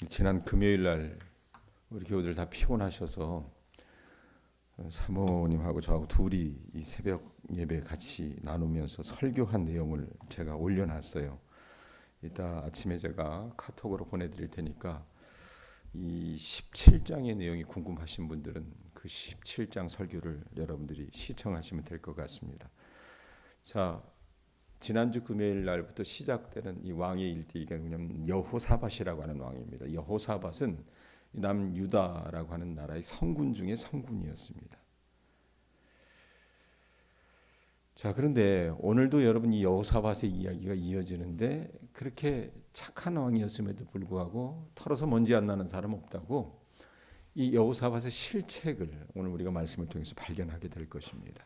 지난 금요일 날 우리 교우들 다 피곤하셔서 사모님하고 저하고 둘이 이 새벽 예배 같이 나누면서 설교한 내용을 제가 올려놨어요. 이따 아침에 제가 카톡으로 보내드릴 테니까 이 17장의 내용이 궁금하신 분들은 그 17장 설교를 여러분들이 시청하시면 될 것 같습니다. 자, 지난주 금요일 날부터 시작되는 이 왕의 일대기가 뭐냐면 여호사밧이라고 하는 왕입니다. 여호사밧은 남유다라고 하는 나라의 성군 중에 성군이었습니다. 자, 그런데 오늘도 여러분 이 여호사밧의 이야기가 이어지는데 그렇게 착한 왕이었음에도 불구하고 털어서 먼지 안 나는 사람 없다고 이 여호사밧의 실책을 오늘 우리가 말씀을 통해서 발견하게 될 것입니다.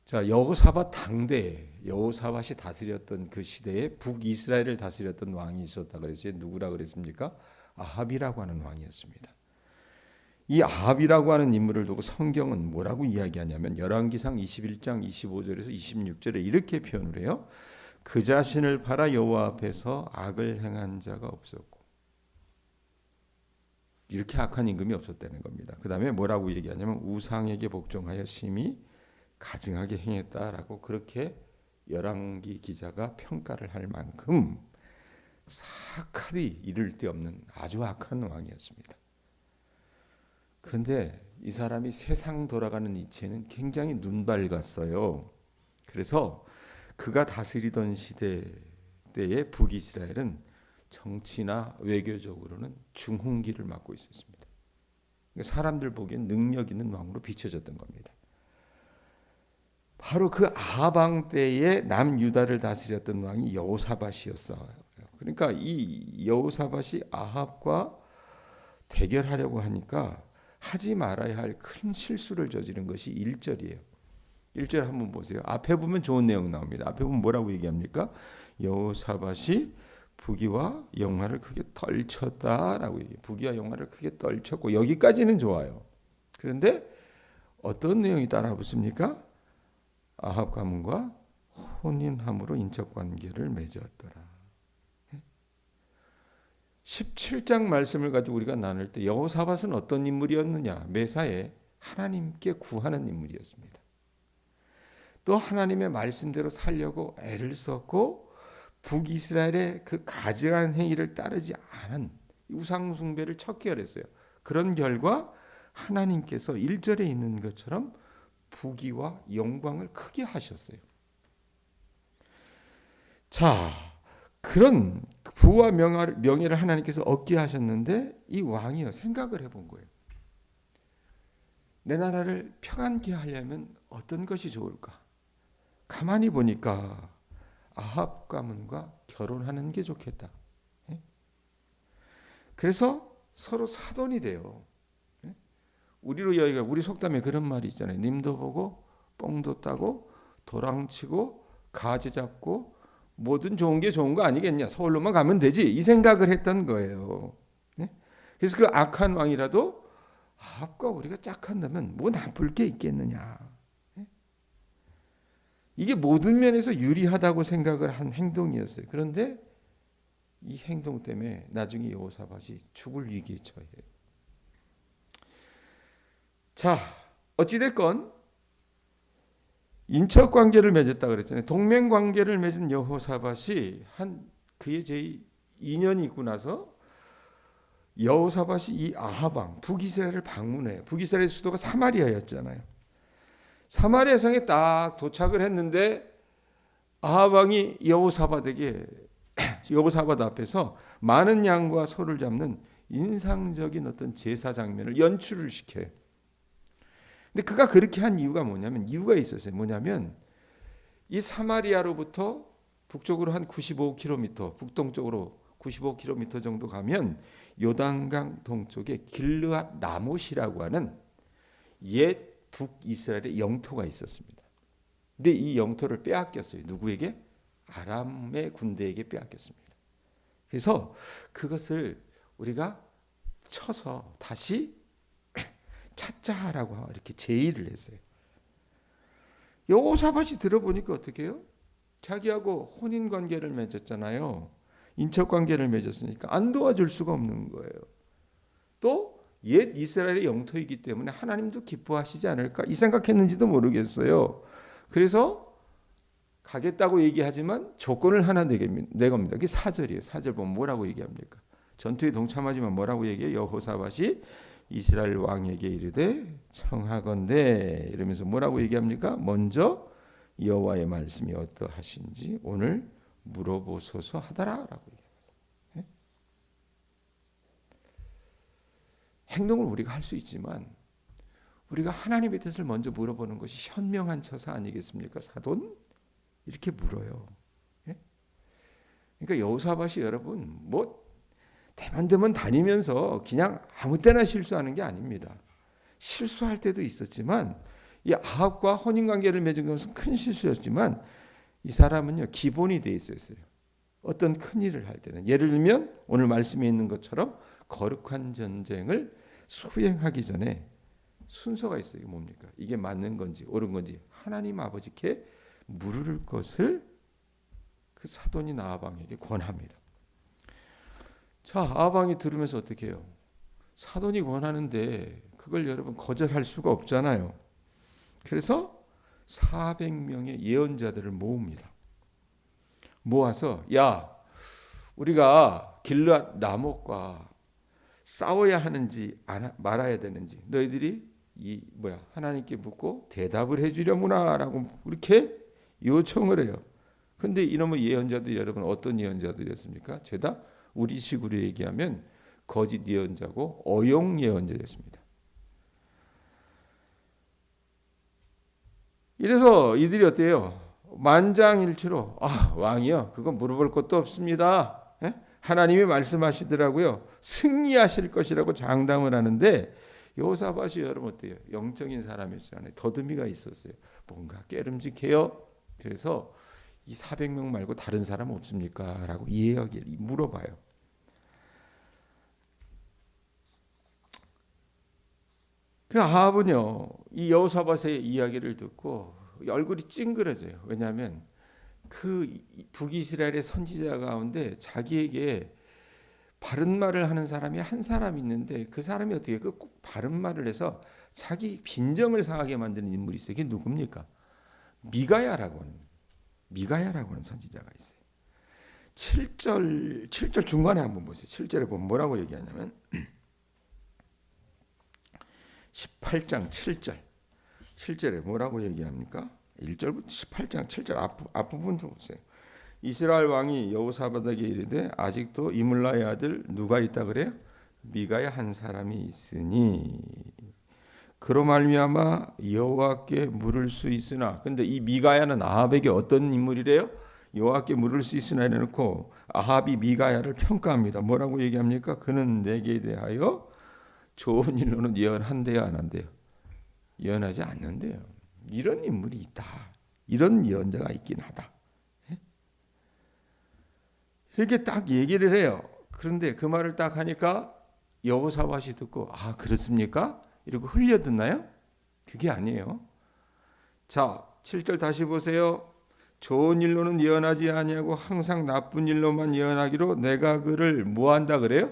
자, 여호사밧 당대 여호사밧이 다스렸던 그 시대에 북이스라엘을 다스렸던 왕이 있었다 그랬어요. 누구라 그랬습니까? 아합이라고 하는 왕이었습니다. 이 아합이라고 하는 인물을 두고 성경은 뭐라고 이야기하냐면 열왕기상 21장 25절에서 26절에 이렇게 표현을 해요. 그 자신을 팔아 여호와 앞에서 악을 행한 자가 없었고, 이렇게 악한 임금이 없었다는 겁니다. 그 다음에 뭐라고 얘기하냐면 우상에게 복종하여 심히 가증하게 행했다라고 그렇게 열왕기 기자가 평가를 할 만큼 사칼이 이를 데 없는 아주 악한 왕이었습니다. 그런데 이 사람이 세상 돌아가는 이치에는 굉장히 눈밝았어요. 그래서 그가 다스리던 시대 때의 북이스라엘은 정치나 외교적으로는 중흥기를 맞고 있었습니다. 사람들 보기엔 능력 있는 왕으로 비춰졌던 겁니다. 바로 그 아합 왕 때에 남유다를 다스렸던 왕이 여호사밧이었어요. 그러니까 이 여호사밧이 아합과 대결하려고 하니까 하지 말아야 할 큰 실수를 저지른 것이 1절이에요. 1절 한번 보세요. 앞에 보면 좋은 내용 나옵니다. 앞에 보면 뭐라고 얘기합니까? 여호사밧이 부귀와 영화를 크게 떨쳤다라고 얘기해요. 부귀와 영화를 크게 떨쳤고 여기까지는 좋아요. 그런데 어떤 내용이 따라 붙습니까? 아합 가문과 혼인함으로 인적 관계를 맺었더라. 17장 말씀을 가지고 우리가 나눌 때 여호사밧은 어떤 인물이었느냐? 매사에 하나님께 구하는 인물이었습니다. 또 하나님의 말씀대로 살려고 애를 썼고 북이스라엘의 그 가증한 행위를 따르지 않은 우상 숭배를 척결했어요. 그런 결과 하나님께서 1절에 있는 것처럼 부귀와 영광을 크게 하셨어요. 자, 그런 부와 명예를 하나님께서 얻게 하셨는데 이 왕이요 생각을 해본 거예요. 내 나라를 평안케 하려면 어떤 것이 좋을까? 가만히 보니까 아합 가문과 결혼하는 게 좋겠다. 그래서 서로 사돈이 돼요. 우리 속담에 그런 말이 있잖아요. 님도 보고 뽕도 따고 도랑치고 가지 잡고 뭐든 좋은 게 좋은 거 아니겠냐. 서울로만 가면 되지. 이 생각을 했던 거예요. 그래서 그 악한 왕이라도 아합과 우리가 짝한다면 뭐 나쁠 게 있겠느냐. 이게 모든 면에서 유리하다고 생각을 한 행동이었어요. 그런데 이 행동 때문에 나중에 여호사밧이 죽을 위기에 처해요. 자, 어찌됐건 인척 관계를 맺었다 그랬잖아요. 동맹 관계를 맺은 여호사밧이 그의 제 2년이 있고 나서 여호사밧이 이 아합 왕 북이스라엘을 방문해요. 북이스라엘 수도가 사마리아였잖아요. 사마리아 성에 딱 도착을 했는데 아합 왕이 여호사밧 앞에서 많은 양과 소를 잡는 인상적인 어떤 제사 장면을 연출을 시켜요. 근데 그가 그렇게 한 이유가 뭐냐면 이유가 있었어요. 뭐냐면 이 사마리아로부터 북쪽으로 한 95km, 북동쪽으로 95km 정도 가면 요단강 동쪽에 길르앗 라못이라고 하는 옛 북이스라엘의 영토가 있었습니다. 근데 이 영토를 빼앗겼어요. 누구에게? 아람의 군대에게 빼앗겼습니다. 그래서 그것을 우리가 쳐서 다시 찾자라고 이렇게 제의를 했어요. 여호사밧이 들어보니까 어떻게 해요? 자기하고 혼인 관계를 맺었잖아요. 인척 관계를 맺었으니까 안 도와줄 수가 없는 거예요. 또 옛 이스라엘의 영토이기 때문에 하나님도 기뻐하시지 않을까 이 생각했는지도 모르겠어요. 그래서 가겠다고 얘기하지만 조건을 하나 내겁니다. 그게 4절이에요. 4절 보면 뭐라고 얘기합니까? 전투에 동참하지만 뭐라고 얘기해요? 여호사밧이 이스라엘 왕에게 이르되 청하건대 이러면서 뭐라고 얘기합니까? 먼저 여호와의 말씀이 어떠하신지 오늘 물어보소서 하더라라고 얘기합니다. 행동을 우리가 할 수 있지만 우리가 하나님의 뜻을 먼저 물어보는 것이 현명한 처사 아니겠습니까? 사돈 이렇게 물어요. 그러니까 여호사밧이 여러분 뭐 대만대만 다니면서 그냥 아무 때나 실수하는 게 아닙니다. 실수할 때도 있었지만 이 아합과 혼인관계를 맺은 것은 큰 실수였지만 이 사람은요 기본이 돼 있었어요. 어떤 큰 일을 할 때는 예를 들면 오늘 말씀에 있는 것처럼 거룩한 전쟁을 수행하기 전에 순서가 있어요. 이게 뭡니까? 이게 맞는 건지 옳은 건지 하나님 아버지께 물을 것을 그 사돈인 아합왕에게 권합니다. 자, 아합왕이 들으면서 어떻게 해요? 사돈이 권하는데 그걸 여러분 거절할 수가 없잖아요. 그래서 400명의 예언자들을 모읍니다. 모아서 야, 우리가 길르앗 라못과 싸워야 하는지 말아야 되는지 너희들이 하나님께 묻고 대답을 해주려무나라고 이렇게 요청을 해요. 근데 이놈의 예언자들이 여러분 어떤 예언자들이었습니까? 죄다 우리식으로 얘기하면 거짓 예언자고 어용 예언자였습니다. 이래서 이들이 어때요? 만장일치로 왕이요 그건 물어볼 것도 없습니다. 하나님이 말씀하시더라고요. 승리하실 것이라고 장담을 하는데 여호사밧이 여러분 어때요? 영적인 사람이었잖아요. 더듬이가 있었어요. 뭔가 깨름직해요. 그래서 이 400명 말고 다른 사람 없습니까? 라고 이야기를 물어봐요. 그 아합은요 이 여호사밧의 이야기를 듣고 얼굴이 찡그러져요. 왜냐하면 그 북이스라엘의 선지자 가운데 자기에게 바른 말을 하는 사람이 한 사람 있는데 그 사람이 어떻게 꼭 바른 말을 해서 자기 빈정을 상하게 만드는 인물이 있어요. 이게 누굽니까? 미가야라고 하는 선지자가 있어요. 7절 중간에 한번 보세요. 7절에 보면 뭐라고 얘기하냐면 18장 7절에 뭐라고 얘기합니까? 1절부터 18장 7절 앞부분도 보세요. 이스라엘 왕이 여호사밧에게 이르되 아직도 이물라의 아들 누가 있다 그래요? 미가야 한 사람이 있으니 그로 말미암아 여호와께 물을 수 있으나 근데 이 미가야는 아합에게 어떤 인물이래요? 여호와께 물을 수 있으나 이래놓고 아합이 미가야를 평가합니다. 뭐라고 얘기합니까? 그는 내게 대하여 좋은 일로는 예언한대요 안 한대요? 예언하지 않는데요. 이런 인물이 있다. 이런 예언자가 있긴 하다. 이렇게 딱 얘기를 해요. 그런데 그 말을 딱 하니까 여호사밧이 듣고 그렇습니까? 이러고 흘려듣나요? 그게 아니에요. 자 7절 다시 보세요. 좋은 일로는 예언하지 아니하고 항상 나쁜 일로만 예언하기로 내가 그를 뭐한다 그래요?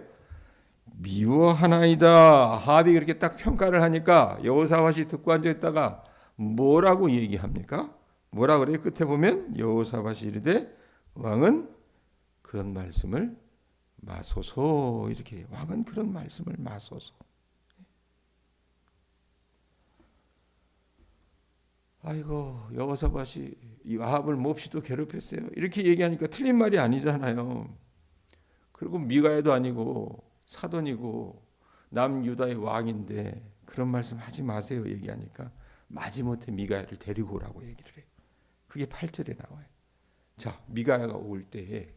미워하나이다. 아합이 그렇게 딱 평가를 하니까 여호사밧이 듣고 앉아있다가 뭐라고 얘기합니까? 뭐라 그래요? 끝에 보면 여호사밧이 이르되 왕은 그런 말씀을 마소서 이렇게 왕은 그런 말씀을 마소서. 아이고 여호사밧이 이 아합을 몹시도 괴롭혔어요. 이렇게 얘기하니까 틀린 말이 아니잖아요. 그리고 미가야도 아니고 사돈이고 남유다의 왕인데 그런 말씀 하지 마세요 얘기하니까 마지못해 미가야를 데리고 오라고 얘기를 해요. 그게 8절에 나와요. 자 미가야가 올 때에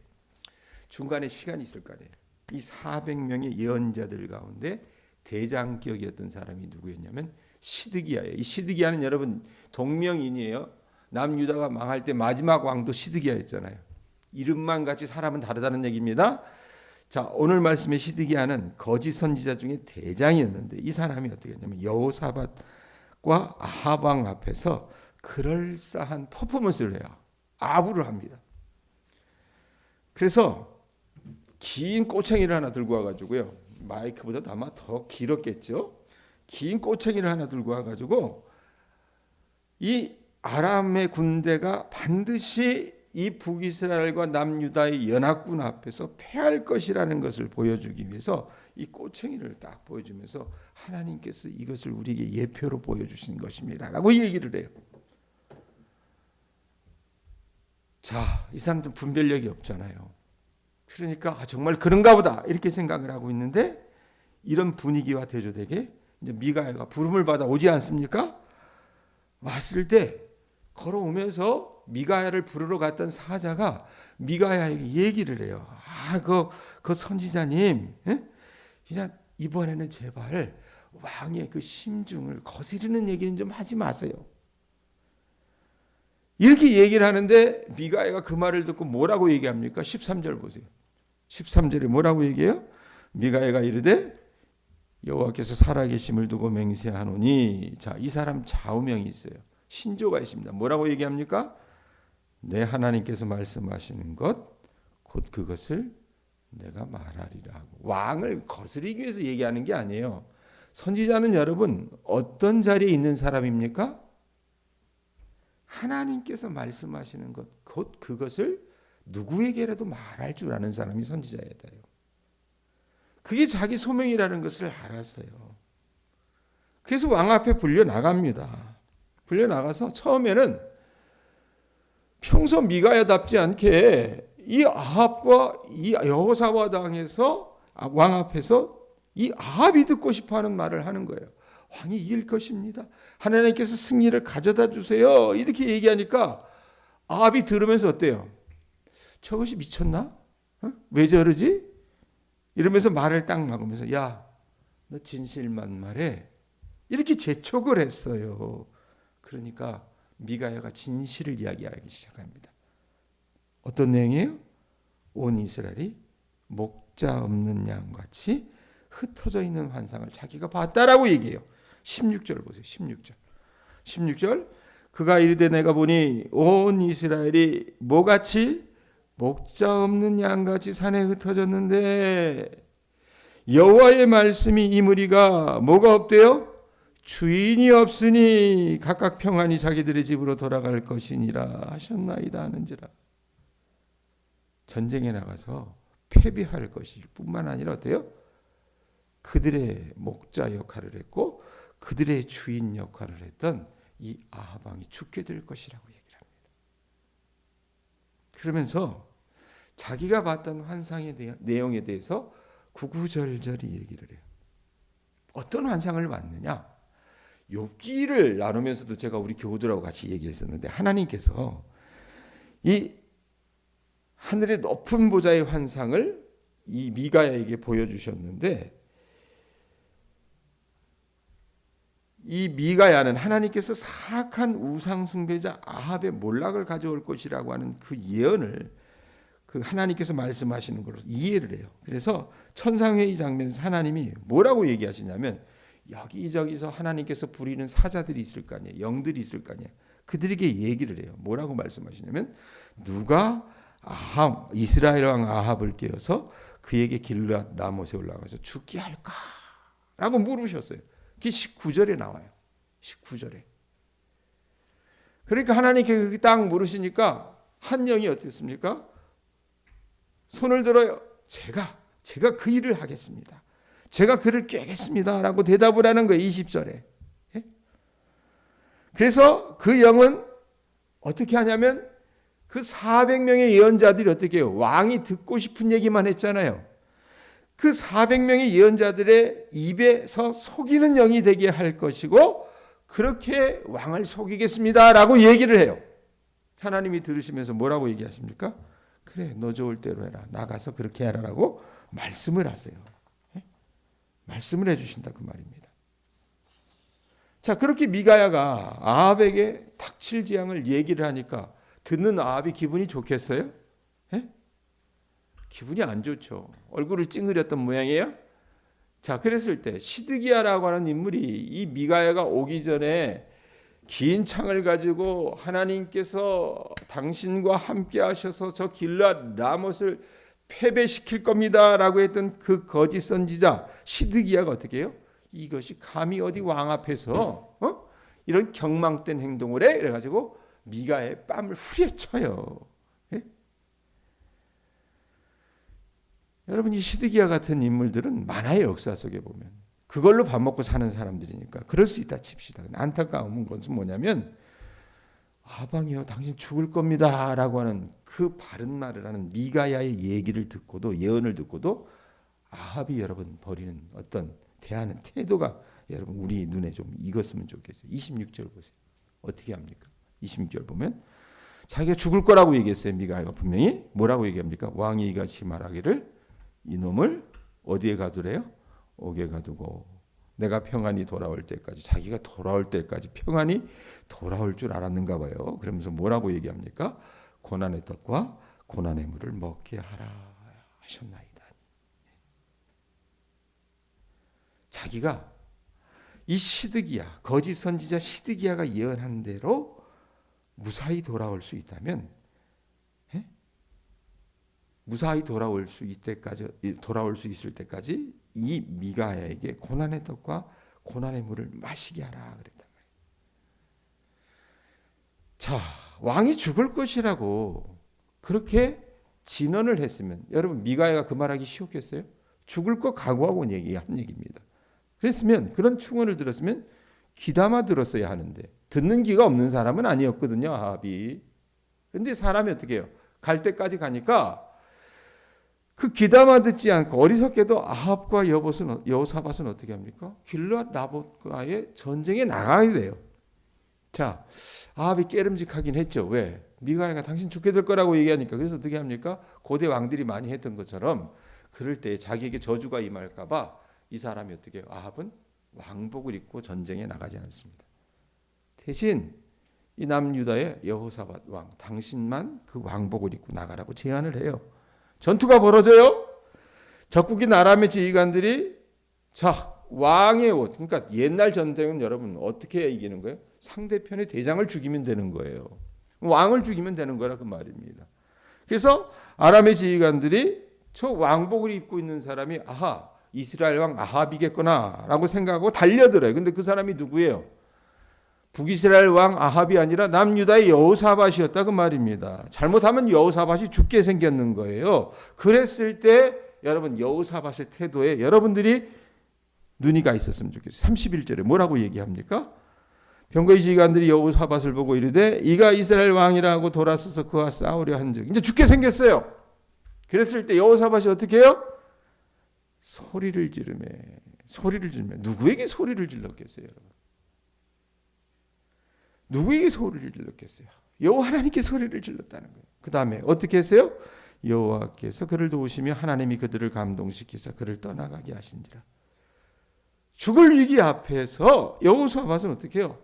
중간에 시간이 있을 거 아니에요. 이 400명의 예언자들 가운데 대장격이었던 사람이 누구였냐면 시드기야예요. 이 시드기야는 여러분 동명인이에요. 남유다가 망할 때 마지막 왕도 시드기야였잖아요. 이름만 같이 사람은 다르다는 얘기입니다. 자 오늘 말씀의 시드기야는 거짓 선지자 중에 대장이었는데 이 사람이 어떻게 했냐면 여호사밧과 아합 왕 앞에서 그럴싸한 퍼포먼스를 해요. 아부를 합니다. 그래서 긴 꼬챙이를 하나 들고 와가지고요. 마이크보다 아마 더 길었겠죠. 긴 꼬챙이를 하나 들고 와가지고 이 아람의 군대가 반드시 이 북이스라엘과 남유다의 연합군 앞에서 패할 것이라는 것을 보여주기 위해서 이 꼬챙이를 딱 보여주면서 하나님께서 이것을 우리에게 예표로 보여주신 것입니다 라고 얘기를 해요. 자, 이 사람들은 분별력이 없잖아요. 그러니까 정말 그런가 보다 이렇게 생각을 하고 있는데, 이런 분위기와 대조되게 이제 미가야가 부름을 받아 오지 않습니까? 왔을 때 걸어오면서 미가야를 부르러 갔던 사자가 미가야에게 얘기를 해요. 그 선지자님, 이제 이번에는 제발 왕의 그 심중을 거스르는 얘기는 좀 하지 마세요. 이렇게 얘기를 하는데 미가야가 그 말을 듣고 뭐라고 얘기합니까? 13절 보세요. 13절에 뭐라고 얘기해요? 미가야가 이르되 여호와께서 살아계심을 두고 맹세하노니. 자, 이 사람 좌우명이 있어요. 신조가 있습니다. 뭐라고 얘기합니까? 내 하나님께서 말씀하시는 것 곧 그것을 내가 말하리라 하고, 왕을 거스르기 위해서 얘기하는 게 아니에요. 선지자는 여러분 어떤 자리에 있는 사람입니까? 하나님께서 말씀하시는 것 곧 그것을 누구에게라도 말할 줄 아는 사람이 선지자였다요. 그게 자기 소명이라는 것을 알았어요. 그래서 왕 앞에 불려 나갑니다. 불려 나가서 처음에는 평소 미가야답지 않게 이 아합과 이 여호사밧 왕 앞에서 이 아합이 듣고 싶어하는 말을 하는 거예요. 왕이 이길 것입니다. 하나님께서 승리를 가져다 주세요. 이렇게 얘기하니까 아합이 들으면서 어때요? 저것이 미쳤나? 왜 저러지? 이러면서 말을 딱 막으면서 야, 너 진실만 말해. 이렇게 재촉을 했어요. 그러니까 미가야가 진실을 이야기하기 시작합니다. 어떤 내용이에요? 온 이스라엘이 목자 없는 양같이 흩어져 있는 환상을 자기가 봤다라고 얘기해요. 16절 보세요. 16절 그가 이르되 내가 보니 온 이스라엘이 뭐같이 목자 없는 양같이 산에 흩어졌는데 여호와의 말씀이 이무리가 뭐가 없대요? 주인이 없으니 각각 평안히 자기들의 집으로 돌아갈 것이니라 하셨나이다 하는지라. 전쟁에 나가서 패배할 것일 뿐만 아니라 어때요? 그들의 목자 역할을 했고 그들의 주인 역할을 했던 이 아합 왕이 죽게 될 것이라고 얘기를 합니다. 그러면서 자기가 봤던 환상의 내용에 대해서 구구절절히 얘기를 해요. 어떤 환상을 봤느냐? 욥기를 나누면서도 제가 우리 교우들하고 같이 얘기했었는데, 하나님께서 이 하늘의 높은 보좌의 환상을 이 미가야에게 보여주셨는데, 이 미가야는 하나님께서 사악한 우상 숭배자 아합의 몰락을 가져올 것이라고 하는 그 예언을 그 하나님께서 말씀하시는 걸로 이해를 해요. 그래서 천상회의 장면에서 하나님이 뭐라고 얘기하시냐면, 여기저기서 하나님께서 부리는 사자들이 있을 거 아니에요. 영들이 있을 거 아니에요. 그들에게 얘기를 해요. 뭐라고 말씀하시냐면, 누가 이스라엘 왕 아합을 깨워서 그에게 길르앗 라못에 올라가서 죽게 할까? 라고 물으셨어요. 그게 19절에 나와요. 19절에. 그러니까 하나님께 그렇게 딱 물으시니까 한 영이 어떻습니까? 손을 들어요. 제가 그 일을 하겠습니다. 제가 그를 꿰겠습니다. 라고 대답을 하는 거예요. 20절에. 그래서 그 영은 어떻게 하냐면 그 400명의 예언자들이 어떻게 해요? 왕이 듣고 싶은 얘기만 했잖아요. 그 400명의 예언자들의 입에서 속이는 영이 되게 할 것이고 그렇게 왕을 속이겠습니다. 라고 얘기를 해요. 하나님이 들으시면서 뭐라고 얘기하십니까? 그래, 너 좋을 대로 해라. 나가서 그렇게 하라라고 말씀을 하세요. 말씀을 해주신다 그 말입니다. 자, 그렇게 미가야가 아합에게 닥칠 재앙을 얘기를 하니까 듣는 아합이 기분이 좋겠어요? 기분이 안 좋죠. 얼굴을 찡그렸던 모양이에요. 자, 그랬을 때 시드기야라고 하는 인물이 이 미가야가 오기 전에 긴 창을 가지고 하나님께서 당신과 함께 하셔서 저 길르앗 라못을 패배시킬 겁니다라고 했던 그 거짓 선지자 시드기야가 어떻게 해요? 이것이 감히 어디 왕 앞에서 이런 경망된 행동을 해? 이래가지고 미가의 뺨을 후려쳐요. 예? 여러분, 이 시드기야 같은 인물들은 만화의 역사 속에 보면 그걸로 밥 먹고 사는 사람들이니까 그럴 수 있다 칩시다. 안타까운 것은 뭐냐면 아방이요, 당신 죽을 겁니다 라고 하는 그 바른 말을 하는 미가야의 얘기를 듣고도, 예언을 듣고도 아합이 여러분 버리는 어떤 대하는 태도가 여러분 우리 눈에 좀 익었으면 좋겠어요. 26절 보세요. 어떻게 합니까? 26절 보면 자기가 죽을 거라고 얘기했어요. 미가야가 분명히 뭐라고 얘기합니까? 왕이 이같이 말하기를 이놈을 어디에 가두래요? 옥에 가두고 내가 평안히 돌아올 때까지, 자기가 돌아올 때까지 평안히 돌아올 줄 알았는가 봐요. 그러면서 뭐라고 얘기합니까? 고난의 떡과 고난의 물을 먹게 하라 하셨나이다. 자기가 이 시드기야, 거짓 선지자 시드기야가 예언한 대로 무사히 돌아올 수 있다면, 무사히 돌아올 수 있을 때까지 이 미가야에게 고난의 떡과 고난의 물을 마시게 하라 그랬단 말이에요. 자, 왕이 죽을 것이라고 그렇게 진언을 했으면 여러분 미가야가 그 말하기 쉬웠겠어요? 죽을 것 각오하고 한 얘기입니다. 그랬으면, 그런 충언을 들었으면 귀담아 들었어야 하는데 듣는 귀가 없는 사람은 아니었거든요, 아합이. 근데 사람이 어떻게 해요? 갈 때까지 가니까 그 귀담아 듣지 않고 어리석게도 아합과 여호사밧은 어떻게 합니까? 길르앗 라봇과의 전쟁에 나가야 돼요. 자, 아합이 깨름직하긴 했죠. 왜? 미가야가 당신 죽게 될 거라고 얘기하니까. 그래서 어떻게 합니까? 고대 왕들이 많이 했던 것처럼 그럴 때 자기에게 저주가 임할까 봐 이 사람이 어떻게 해요? 아합은 왕복을 입고 전쟁에 나가지 않습니다. 대신 이 남유다의 여호사밧 왕, 당신만 그 왕복을 입고 나가라고 제안을 해요. 전투가 벌어져요. 적국인 아람의 지휘관들이 자, 왕의 옷, 그러니까 옛날 전쟁은 여러분 어떻게 이기는 거예요? 상대편의 대장을 죽이면 되는 거예요. 왕을 죽이면 되는 거라 그 말입니다. 그래서 아람의 지휘관들이 저 왕복을 입고 있는 사람이 아하, 이스라엘 왕 아합이겠구나 라고 생각하고 달려들어요. 근데 그 사람이 누구예요? 북이스라엘 왕 아합이 아니라 남유다의 여호사밧이었다 그 말입니다. 잘못하면 여호사밧이 죽게 생겼는 거예요. 그랬을 때 여러분 여호사밧의 태도에 여러분들이 눈이 가 있었으면 좋겠어요. 31절에 뭐라고 얘기합니까? 병거의 지휘관들이 여호사밧을 보고 이르되 이가 이스라엘 왕이라고 돌아서서 그와 싸우려 한즉, 이제 죽게 생겼어요. 그랬을 때 여호사밧이 어떻게 해요? 소리를 지르며 누구에게 소리를 질렀겠어요, 여러분? 누구에게 소리를 질렀겠어요? 여호와 하나님께 소리를 질렀다는 거예요. 그 다음에 어떻게 했어요? 여호와께서 그를 도우시며 하나님이 그들을 감동시키사 그를 떠나가게 하신지라. 죽을 위기 앞에서 여호사밧은 어떻게 해요?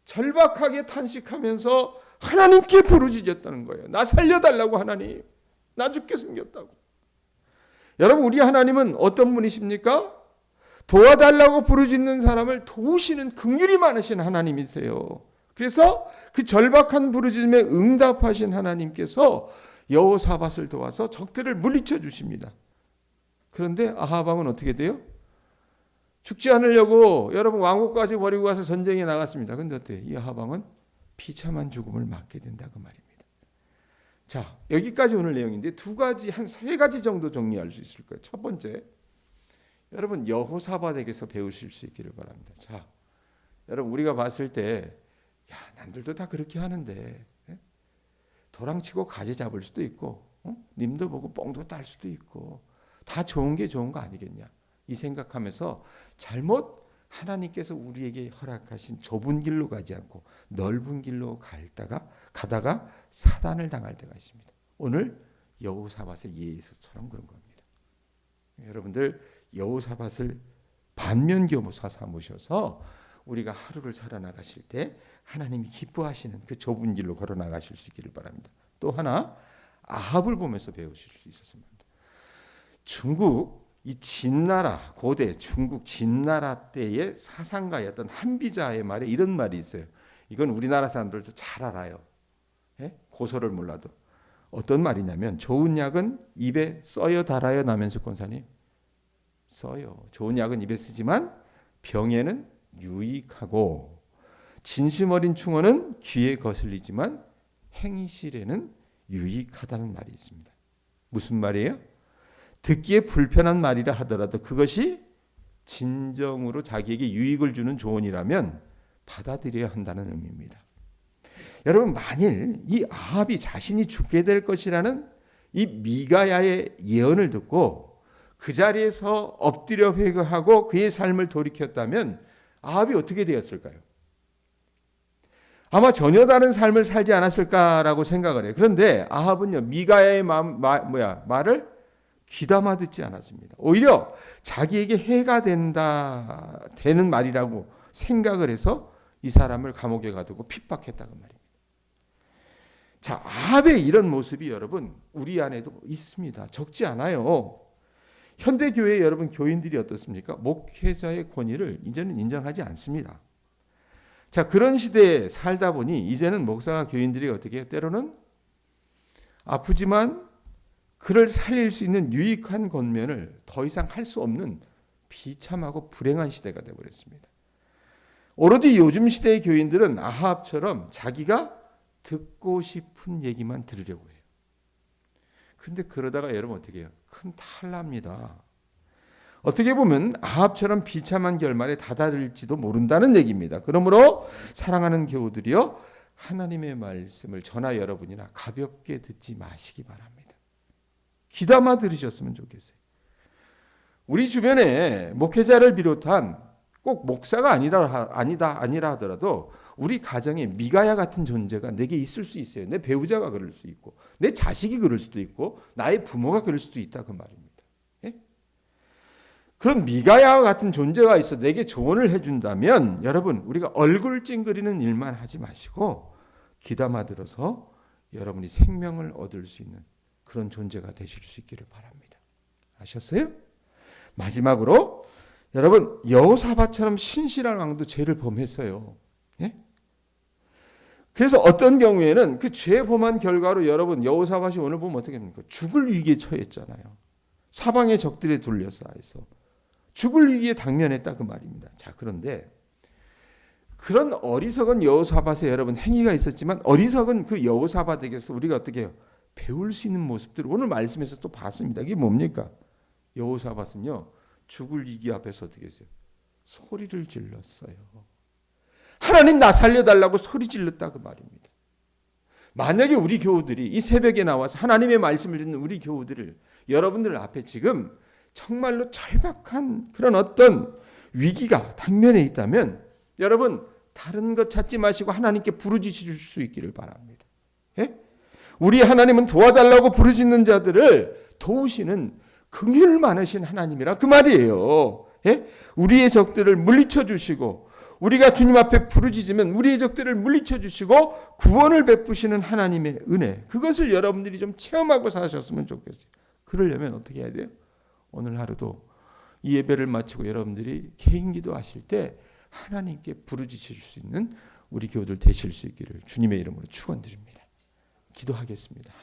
절박하게 탄식하면서 하나님께 부르짖었다는 거예요. 나 살려달라고, 하나님. 나 죽게 생겼다고. 여러분, 우리 하나님은 어떤 분이십니까? 도와달라고 부르짖는 사람을 도우시는 긍휼이 많으신 하나님이세요. 그래서 그 절박한 부르짖음에 응답하신 하나님께서 여호사밧을 도와서 적들을 물리쳐 주십니다. 그런데 아합 왕은 어떻게 돼요? 죽지 않으려고 여러분 왕국까지 버리고 가서 전쟁에 나갔습니다. 그런데 어때요? 이 아합 왕은 비참한 죽음을 맞게 된다 그 말입니다. 자, 여기까지 오늘 내용인데 한 세 가지 정도 정리할 수 있을 거예요. 첫 번째, 여러분 여호사밧에게서 배우실 수 있기를 바랍니다. 자, 여러분 우리가 봤을 때 야, 남들도 다 그렇게 하는데 도랑치고 가지 잡을 수도 있고 님도 보고 뻥도 딸 수도 있고 다 좋은 게 좋은 거 아니겠냐, 이 생각하면서 잘못 하나님께서 우리에게 허락하신 좁은 길로 가지 않고 넓은 길로 가다가 사단을 당할 때가 있습니다. 오늘 여호사밧의 예에서처럼 그런 겁니다. 여러분들 여호사밧을 반면교사 삼으셔서 우리가 하루를 살아나가실 때 하나님이 기뻐하시는 그 좁은 길로 걸어 나가실 수 있기를 바랍니다. 또 하나, 아합을 보면서 배우실 수 있었습니다. 중국 이 진나라, 고대 중국 진나라 때의 사상가였던 한비자의 말에 이런 말이 있어요. 이건 우리나라 사람들도 잘 알아요. 예? 고서를 몰라도 어떤 말이냐면 좋은 약은 입에 써요 달아요 나면서 권사님 써요. 좋은 약은 입에 쓰지만 병에는 유익하고 진심 어린 충언은 귀에 거슬리지만 행실에는 유익하다는 말이 있습니다. 무슨 말이에요? 듣기에 불편한 말이라 하더라도 그것이 진정으로 자기에게 유익을 주는 조언이라면 받아들여야 한다는 의미입니다. 여러분 만일 이 아합이 자신이 죽게 될 것이라는 이 미가야의 예언을 듣고 그 자리에서 엎드려 회개하고 그의 삶을 돌이켰다면 아합이 어떻게 되었을까요? 아마 전혀 다른 삶을 살지 않았을까라고 생각을 해요. 그런데 아합은요 미가야의 말을 귀담아 듣지 않았습니다. 오히려 자기에게 해가 되는 말이라고 생각을 해서 이 사람을 감옥에 가두고 핍박했다고 말입니다. 자, 아합의 이런 모습이 여러분 우리 안에도 있습니다. 적지 않아요. 현대교회 여러분 교인들이 어떻습니까? 목회자의 권위를 이제는 인정하지 않습니다. 자, 그런 시대에 살다 보니 이제는 목사가 교인들이 어떻게 해요? 때로는 아프지만 그를 살릴 수 있는 유익한 권면을 더 이상 할 수 없는 비참하고 불행한 시대가 되어버렸습니다. 오로지 요즘 시대의 교인들은 아합처럼 자기가 듣고 싶은 얘기만 들으려고 해요. 근데 그러다가 여러분 어떻게 해요? 큰 탈납니다. 어떻게 보면 아합처럼 비참한 결말에 다다를지도 모른다는 얘기입니다. 그러므로 사랑하는 교우들이여 하나님의 말씀을 저나 여러분이나 가볍게 듣지 마시기 바랍니다. 귀담아 들으셨으면 좋겠어요. 우리 주변에 목회자를 비롯한 꼭 목사가 아니라 하더라도 우리 가정에 미가야 같은 존재가 내게 있을 수 있어요. 내 배우자가 그럴 수 있고 내 자식이 그럴 수도 있고 나의 부모가 그럴 수도 있다 그 말입니다. 예? 그런 미가야와 같은 존재가 있어 내게 조언을 해준다면 여러분 우리가 얼굴 찡그리는 일만 하지 마시고 귀담아 들어서 여러분이 생명을 얻을 수 있는 그런 존재가 되실 수 있기를 바랍니다. 아셨어요? 마지막으로 여러분 여호사밧처럼 신실한 왕도 죄를 범했어요. 예? 그래서 어떤 경우에는 그 죄 범한 결과로 여러분 여호사밧이 오늘 보면 어떻게 됩니까? 죽을 위기에 처했잖아요. 사방의 적들에 둘러싸여서 죽을 위기에 당면했다 그 말입니다. 자, 그런데 그런 어리석은 여호사밧의 여러분 행위가 있었지만 어리석은 그 여호사밧에게서 우리가 어떻게 해요? 배울 수 있는 모습들을 오늘 말씀에서 또 봤습니다. 이게 뭡니까? 여호사밧은요 죽을 위기 앞에서 어떻게 했어요? 소리를 질렀어요. 하나님 나 살려달라고 소리 질렀다 그 말입니다. 만약에 우리 교우들이 이 새벽에 나와서 하나님의 말씀을 듣는 우리 교우들을 여러분들 앞에 지금 정말로 절박한 그런 어떤 위기가 당면에 있다면 여러분 다른 것 찾지 마시고 하나님께 부르짖을 수 있기를 바랍니다. 예? 우리 하나님은 도와달라고 부르짖는 자들을 도우시는 긍휼 많으신 하나님이라 그 말이에요. 예? 우리의 적들을 물리쳐 주시고 우리가 주님 앞에 부르짖으면 우리의 적들을 물리쳐 주시고 구원을 베푸시는 하나님의 은혜 그것을 여러분들이 좀 체험하고 사셨으면 좋겠어요. 그러려면 어떻게 해야 돼요? 오늘 하루도 이 예배를 마치고 여러분들이 개인 기도하실 때 하나님께 부르짖으실 수 있는 우리 교우들 되실 수 있기를 주님의 이름으로 축원드립니다. 기도하겠습니다.